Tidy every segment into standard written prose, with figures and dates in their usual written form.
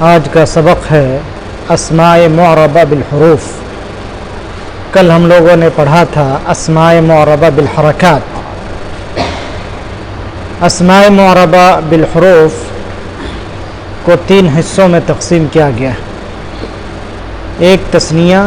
آج کا سبق ہے اسماء معربہ بالحروف۔ کل ہم لوگوں نے پڑھا تھا اسماء معربہ بالحرکات۔ اسماء معربہ بالحروف کو 3 حصوں میں تقسیم کیا گیا ہے، ایک تثنیہ،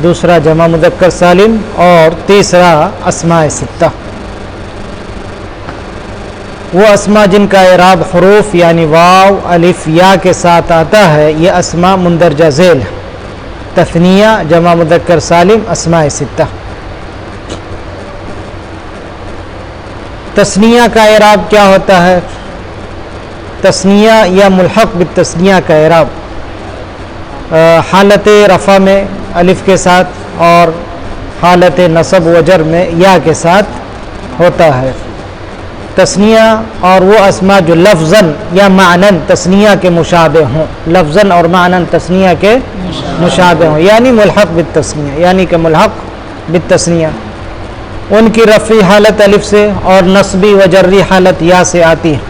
دوسرا جمع مذکر سالم اور تیسرا اسماء ستہ۔ وہ اسماء جن کا اعراب حروف یعنی واو الف یا کے ساتھ آتا ہے یہ اسماء مندرجہ ذیل ہے، تثنیہ، جمع مذکر سالم، اسماء ستہ۔ تثنیہ کا اعراب کیا ہوتا ہے؟ تثنیہ یا ملحق بالتثنیہ کا اعراب حالت رفع میں الف کے ساتھ اور حالت نصب و جر میں یا کے ساتھ ہوتا ہے۔ تثنیہ اور وہ اسماء جو لفظاً یا معناً تثنیہ کے مشابہ ہوں، لفظاً اور معناً تثنیہ کے مشابہ ہوں، یعنی ملحق بالتثنیہ، یعنی کہ ملحق بالتثنیہ، ان کی رفعی حالت الف سے اور نصبی و جری حالت یا سے آتی ہے۔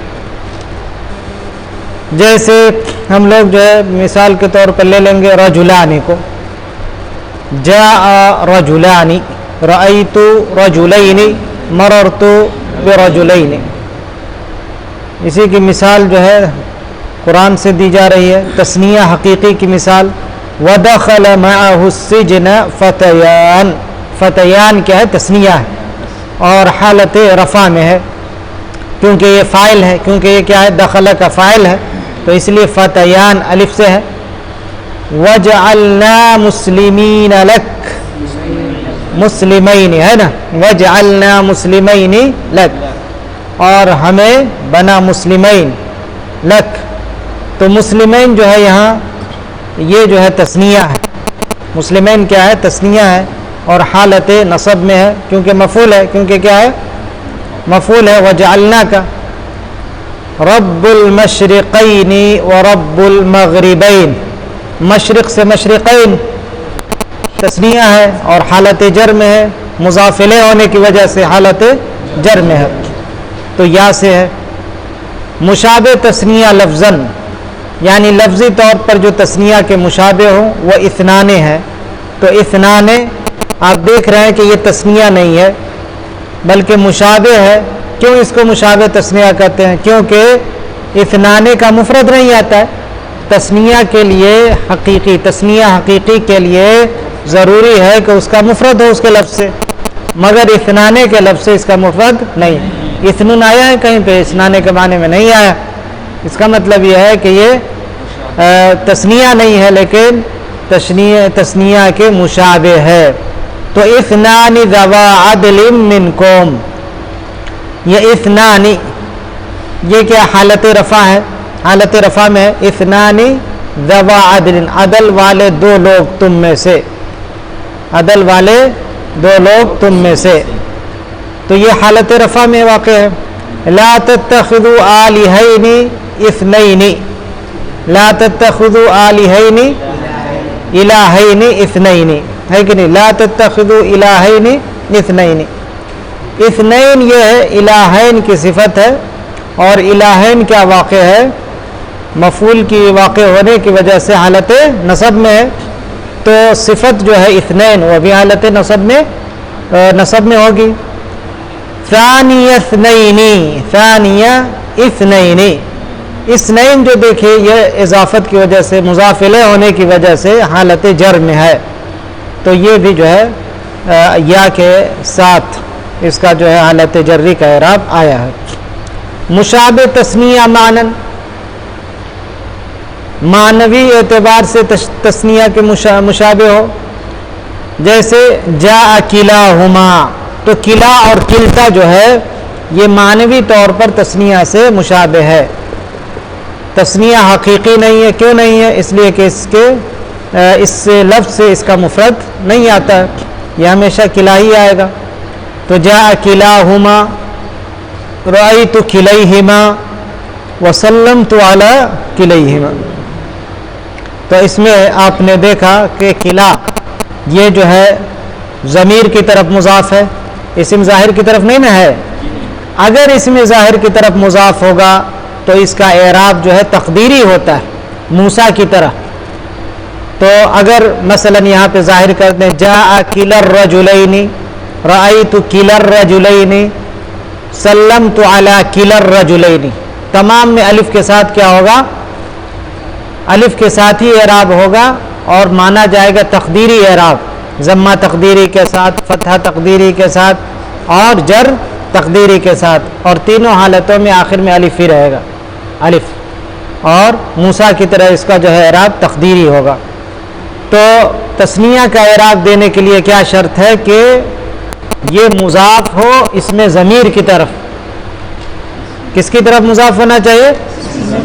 جیسے ہم لوگ جو ہے مثال کے طور پر لے لیں گے رجلانی کو، جاء رجلانی، رأیت رجلین، مررت برجلین۔ اسی کی مثال جو ہے قرآن سے دی جا رہی ہے، تثنیہ حقیقی کی مثال وَدَخَلَ مَعَهُ السِّجْنَ فَتَيَانِ۔ فتیان کیا ہے؟ تثنیہ ہے اور حالت رفع میں ہے، کیونکہ یہ فاعل ہے، کیونکہ یہ کیا ہے؟ دخل کا فاعل ہے، تو اس لیے فتیان الف سے ہے۔ وَجْعَلْنَا مُسْلِمِينَ لَكَ، مسلمین ہے نا، وَجْعَلْنَا مُسْلِمَيْنِ لَكَ، اور ہمیں بنا مسلمین لک۔ تو مسلمین جو ہے یہاں یہ جو ہے تثنیہ ہے، مسلمین کیا ہے؟ تثنیہ ہے اور حالت نصب میں ہے، کیونکہ مفعول ہے، کیونکہ کیا ہے؟ مفعول ہے وَجَعَلْنَا کا۔ رب المشرقین ورب المغربین، مشرق سے مشرقین تثنیہ ہے اور حالت جر میں ہے، مضاف الیہ ہونے کی وجہ سے حالت جر میں ہے، تو یا سے ہے۔ مشابہ تثنیہ لفظاً، یعنی لفظی طور پر جو تثنیہ کے مشابہ ہوں وہ اثنان ہے۔ تو اثنان آپ دیکھ رہے ہیں کہ یہ تثنیہ نہیں ہے بلکہ مشابہ ہے۔ کیوں اس کو مشابہ تثنیہ کہتے ہیں؟ کیونکہ اثنان کا مفرد نہیں آتا ہے۔ تثنیہ کے لیے حقیقی، تثنیہ حقیقی کے لیے ضروری ہے کہ اس کا مفرد ہو اس کے لفظ سے، مگر اثنانے کے لفظ سے اس کا مفرد نہیں۔ اثنن آیا ہے کہیں پہ، اثنانے کے معنی میں نہیں آیا۔ اس کا مطلب یہ ہے کہ یہ تثنیہ نہیں ہے لیکن تثنیہ کے مشابہ ہے۔ تو اثنان ذوا عدل منکم، یہ اثنان یہ کیا حالت رفع ہے، حالت رفع میں ہے۔ اثنان ذوا عدل، عدل والے 2 لوگ تم میں سے، عدل والے 2 لوگ تم میں سے، تو یہ حالت رفع میں واقع ہے۔ لا تتخذوا آلہین اثنین، لا تتخذوا آلہین الہین اثنین، ہے کہ نہیں؟ لا تتخذوا الہین اثنین، اثنین یہ ہے الہین کی صفت ہے، اور الہین کیا واقع ہے؟ مفعول کی واقع ہونے کی وجہ سے حالت نصب میں ہے، تو صفت جو ہے اثنین وہ بھی حالت نصب میں ہوگی۔ ثانی اثنین، ثانی اثنین، اثنین جو دیکھیے یہ اضافت کی وجہ سے، مضاف الیہ ہونے کی وجہ سے حالت جر میں ہے، تو یہ بھی جو ہے یا کے ساتھ اس کا جو ہے حالت جری کا اعراب آیا ہے۔ مشابہ تثنیہ معنن، معنوی اعتبار سے تثنیہ کے مشابہ ہو، جیسے جاء کلاہما، تو کلا اور کلتا جو ہے یہ معنوی طور پر تثنیہ سے مشابہ ہے، تثنیہ حقیقی نہیں ہے۔ کیوں نہیں ہے؟ اس لیے کہ اس لفظ سے اس کا مفرد نہیں آتا ہے، یہ ہمیشہ کلا ہی آئے گا۔ تو جاء کلاہما، رأیت کلیہما، وسلمت علی کلیہما، تو اس میں آپ نے دیکھا کہ کلا یہ جو ہے ضمیر کی طرف مضاف ہے، اسم ظاہر کی طرف نہیں نہ ہے۔ اگر اسم ظاہر کی طرف مضاف ہوگا تو اس کا اعراب جو ہے تقدیری ہوتا ہے، موسیٰ کی طرح. تو اگر مثلا یہاں پہ ظاہر کر دیں جاء کلا الرجلین، رأیت کلا الرجلین، سلمت علی کلا الرجلین، تمام میں الف کے ساتھ کیا ہوگا؟ الف کے ساتھ ہی اعراب ہوگا اور مانا جائے گا تقدیری اعراب، ضمہ تقدیری کے ساتھ، فتحہ تقدیری کے ساتھ اور جر تقدیری کے ساتھ، اور تینوں حالتوں میں آخر میں الف ہی رہے گا، الف. اور موسیٰ کی طرح اس کا جو ہے اعراب تقدیری ہوگا. تو تثنیہ کا اعراب دینے کے لیے کیا شرط ہے کہ یہ مضاف ہو اس میں ضمیر کی طرف. کس کی طرف مضاف ہونا چاہیے؟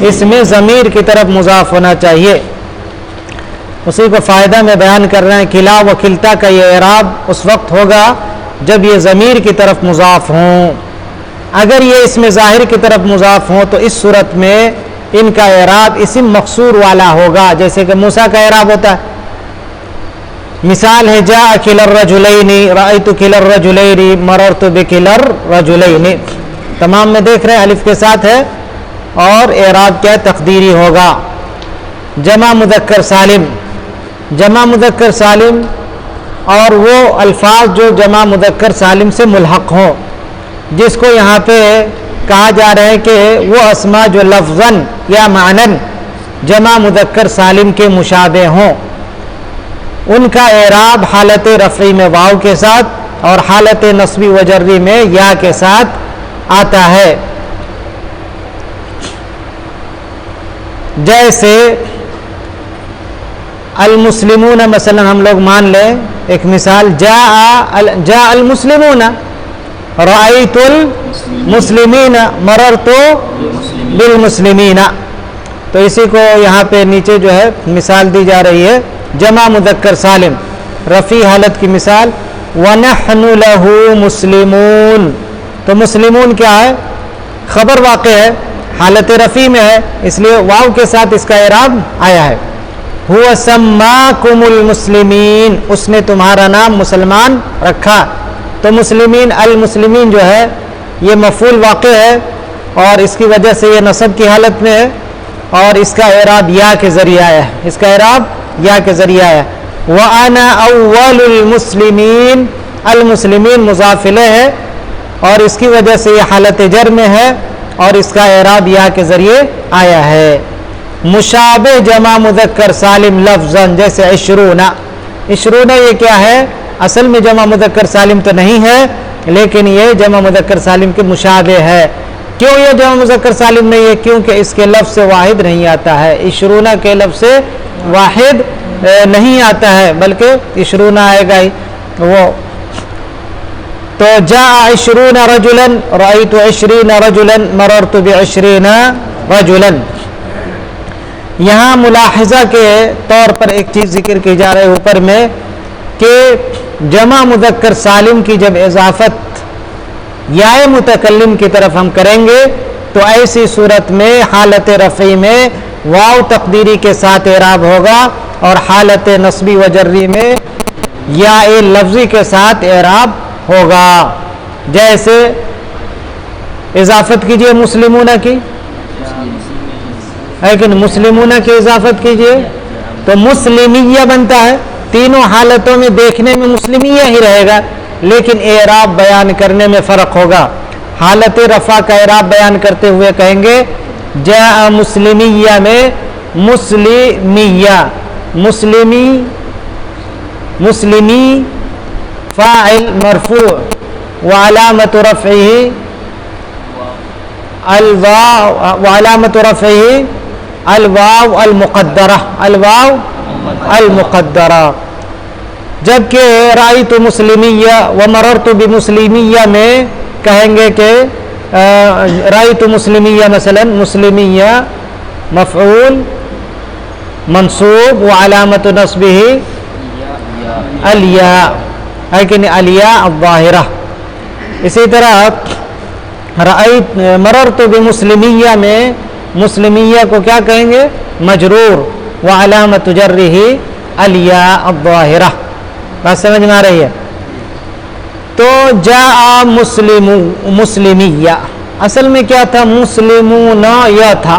اس میں ضمیر کی طرف مضاف ہونا چاہیے. اسی کو فائدہ میں بیان کر رہے ہیں. کلا و کلتا کا یہ اعراب اس وقت ہوگا جب یہ ضمیر کی طرف مضاف ہوں. اگر یہ اس میں ظاہر کی طرف مضاف ہوں تو اس صورت میں ان کا اعراب اسم مقصور والا ہوگا، جیسے کہ موسیٰ کا اعراب ہوتا ہے. مثال ہے جاء کلا الرجلین، رأیت کلا الرجلین، مررت بکلا الرجلین. تمام میں دیکھ رہے ہیں الف کے ساتھ ہے اور اعراب کیا تقدیری ہوگا. جمع مذکر سالم، جمع مذکر سالم اور وہ الفاظ جو جمع مذکر سالم سے ملحق ہوں، جس کو یہاں پہ کہا جا رہا ہے کہ وہ اسماء جو لفظاً یا معنن جمع مذکر سالم کے مشابہ ہوں، ان کا اعراب حالت رفعی میں واو کے ساتھ اور حالت نصبی و جری میں یا کے ساتھ آتا ہے. جیسے المسلمون، مثلا ہم لوگ مان لیں ایک مثال، جاء المسلمون، رأیت المسلمین، مررت بالمسلمین. تو اسی کو یہاں پہ نیچے جو ہے مثال دی جا رہی ہے جمع مذکر سالم رفیع حالت کی مثال، وَنَحْنُ لَهُ مُسْلِمُونَ. تو مسلمون کیا ہے؟ خبر واقع ہے، حالت رفیع میں ہے، اس لیے واو کے ساتھ اس کا اعراب آیا ہے. هُوَ سَمَّاكُمُ الْمُسْلِمِينَ، اس نے تمہارا نام مسلمان رکھا. تو مسلمین، المسلمین جو ہے یہ مفعول واقع ہے اور اس کی وجہ سے یہ نصب کی حالت میں ہے اور اس کا اعراب یا کے ذریعہ ہے، اس کا اعراب یا کے ذریعہ ہے. وَأَنَا أَوَّلُ الْمُسْلِمِينَ، المسلمین مضاف الیہ ہے اور اس کی وجہ سے یہ حالت جر میں ہے اور اس کا اعراب یا کے ذریعے آیا ہے. مشابہ جمع مذکر سالم لفظاً، جیسے عشرون. عشرون یہ کیا ہے؟ اصل میں جمع مذکر سالم تو نہیں ہے لیکن یہ جمع مذکر سالم کے مشابہ ہے. کیوں یہ جمع مذکر سالم نہیں ہے؟ کیونکہ اس کے لفظ سے واحد نہیں آتا ہے. عشرون کے لفظ سے واحد نہیں آتا ہے بلکہ عشرون آئے گا ہی وہ. تو جاء عشرون رجلا، رأیت عشرین رجلا، مررت بعشرین رجلا. یہاں ملاحظہ کے طور پر ایک چیز ذکر کی جا رہی ہے اوپر میں کہ جمع مذکر سالم کی جب اضافت یا متکلم کی طرف ہم کریں گے تو ایسی صورت میں حالت رفعی میں واو تقدیری کے ساتھ اعراب ہوگا اور حالت نصبی و جری میں یا لفظی کے ساتھ اعراب ہوگا. جیسے اضافت کیجئے مسلمون کی، لیکن مسلمون کی اضافت کیجئے تو مسلمیہ بنتا ہے. تینوں حالتوں میں دیکھنے میں مسلمیہ ہی رہے گا لیکن اعراب بیان کرنے میں فرق ہوگا. حالت رفع کا اعراب بیان کرتے ہوئے کہیں گے جاء مسلمیہ میں مسلمیہ، مسلمی فاعل مرفوع وعلامت رفعه الواو المقدرہ، الواو المقدرہ. جبکہ رأیت مسلمیہ ومررت بمسلمیہ میں کہیں گے کہ رأیت مسلمیہ مثلا مسلمیہ مفعول منصوب وعلامت نصبہ الیاء، لیکن الیاء الظاہرہ. اسی طرح رأیت مررت بمسلمیہ میں مسلمیہ کو کیا کہیں گے؟ مجرور وعلامت جرہ الیاء الظاہرہ. بات سمجھ میں آ رہی ہے؟ تو جاء مسلمیہ اصل میں کیا تھا؟ مسلمون یا تھا،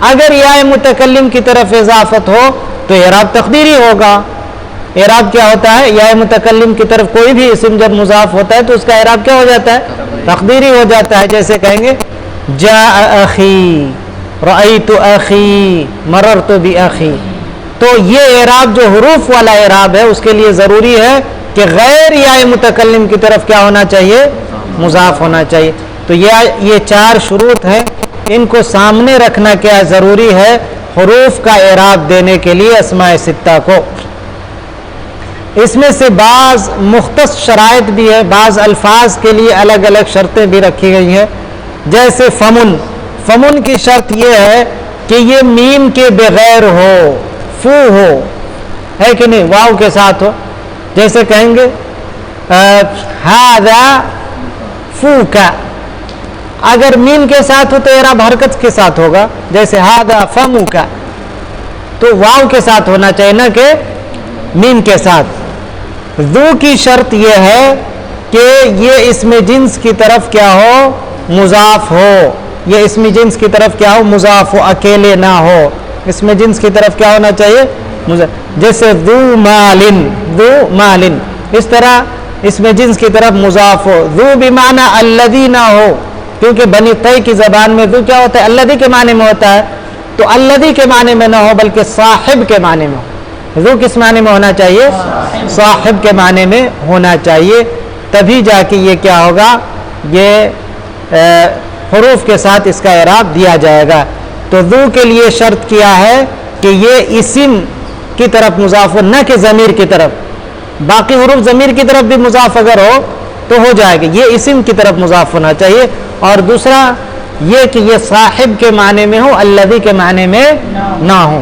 اگر یا متکلم کی طرف اضافت ہو تو اعراب تقدیری ہوگا. اعراب کیا ہوتا ہے؟ یا متکلم کی طرف کوئی بھی اسم جب مضاف ہوتا ہے تو اس کا اعراب کیا ہو جاتا ہے؟ تقدیری ہو جاتا ہے. جیسے کہیں گے جاء اخی، رأیت اخی، مررت باخی. تو یہ اعراب جو حروف والا اعراب ہے اس کے لیے ضروری ہے کہ غیر یا متکلم کی طرف کیا ہونا چاہیے؟ مضاف ہونا چاہیے. تو یہ 4 شروط ہیں، ان کو سامنے رکھنا کیا ضروری ہے حروف کا اعراب دینے کے لیے اسماء ستہ کو. اس میں سے بعض مختص شرائط بھی ہے، بعض الفاظ کے لیے الگ الگ شرطیں بھی رکھی گئی ہیں. جیسے فمن، فمن کی شرط یہ ہے کہ یہ میم کے بغیر ہو، فو ہو، ہے کہ نہیں، واو کے ساتھ ہو. جیسے کہیں گے ہذا فوکا، اگر میم کے ساتھ ہو تو اعراب حرکت کے ساتھ ہوگا. جیسے ہذا فموکا، تو واو کے ساتھ ہونا چاہیے نہ کہ میم کے ساتھ. ذو کی شرط یہ ہے کہ یہ اسم جنس کی طرف کیا ہو؟ مضاف ہو. یہ اسم جنس کی طرف کیا ہو؟ مضاف ہو، اکیلے نہ ہو. اسم جنس کی طرف کیا ہونا چاہیے؟ مضاف. جیسے ذو مالن، ذو مالن، اس طرح اسم جنس کی طرف مضاف ہو. ذو بمعنی الذی نہ ہو، کیونکہ بنی طی کی زبان میں ذو کیا ہوتا ہے؟ الذی کے معنی میں ہوتا ہے. تو الذی کے معنی میں نہ ہو بلکہ صاحب کے معنی میں ہو. ذو کس معنی میں ہونا چاہیے؟ صاحب کے معنی میں ہونا چاہیے. تبھی جا کے یہ کیا ہوگا؟ یہ حروف کے ساتھ اس کا اعراب دیا جائے گا. تو ذو کے لیے شرط کیا ہے کہ یہ اسم کی طرف مضاف ہو، نہ کہ ضمیر کی طرف. باقی حروف ضمیر کی طرف بھی مضاف اگر ہو تو ہو جائے گا، یہ اسم کی طرف مضاف ہونا چاہیے. اور دوسرا یہ کہ یہ صاحب کے معنی میں ہو، الذی کے معنی میں نہ ہو.